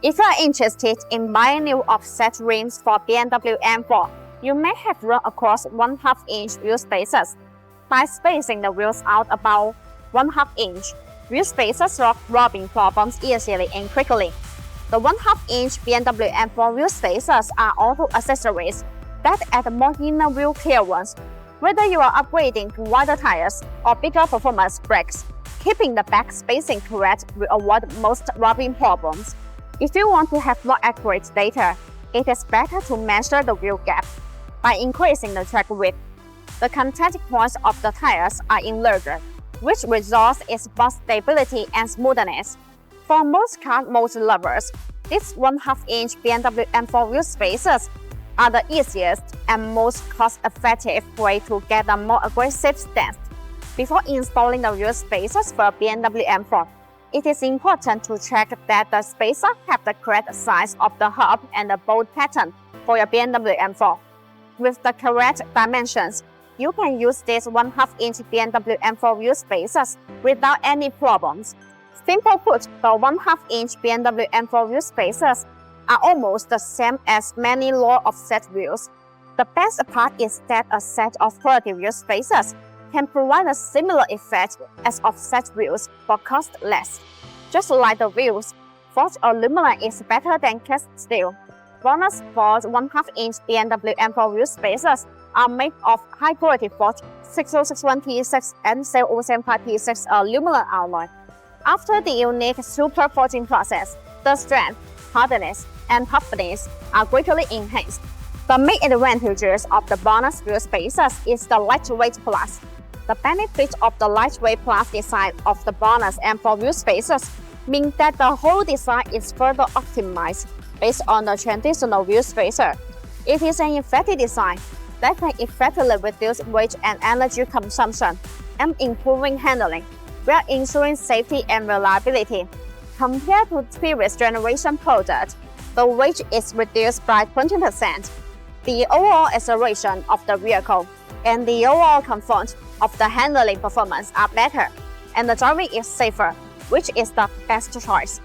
If you are interested in buying new offset rims for BMW M4, you may have run across 1/2-inch wheel spacers. By spacing the wheels out about 1/2 inch, wheel spacers solve rubbing problems easily and quickly. The 1/2-inch BMW M4 wheel spacers are auto accessories that add more inner wheel clearance. Whether you are upgrading to wider tires or bigger performance brakes, keeping the back spacing correct will avoid most rubbing problems. If you want to have more accurate data, it is better to measure the wheel gap by increasing the track width. The contact points of the tires are enlarged, which results in both stability and smoothness. For most car mode lovers, these 1/2-inch BMW M4 wheel spacers are the easiest and most cost-effective way to get a more aggressive stance. Before installing the wheel spacers for a BMW M4, it is important to check that the spacer have the correct size of the hub and the bolt pattern for your BMW M4. With the correct dimensions, you can use these 1/2-inch BMW M4 wheel spacers without any problems. Simply put, the 1/2-inch BMW M4 wheel spacers are almost the same as many low offset wheels. The best part is that a set of quality wheel spacers can provide a similar effect as offset wheels for cost less. Just like the wheels, forged aluminum is better than cast steel. BONOSS 1/2-inch BMW M4 wheel spacers are made of high-quality forged 6061T6 and 7075T6 aluminum alloy. After the unique super forging process, the strength, hardness, and toughness are greatly enhanced. The main advantages of the BONOSS wheel spacers is the lightweight plus. The benefit of the lightweight plus design of the BONOSS M4 wheel spacers means that the whole design is further optimized based on the traditional wheel spacer. It is an effective design that can effectively reduce weight and energy consumption and improving handling, while ensuring safety and reliability. Compared to previous generation products, the weight is reduced by 20%. The overall acceleration of the vehicle and the overall comfort of the handling performance are better, and the driving is safer, which is the best choice.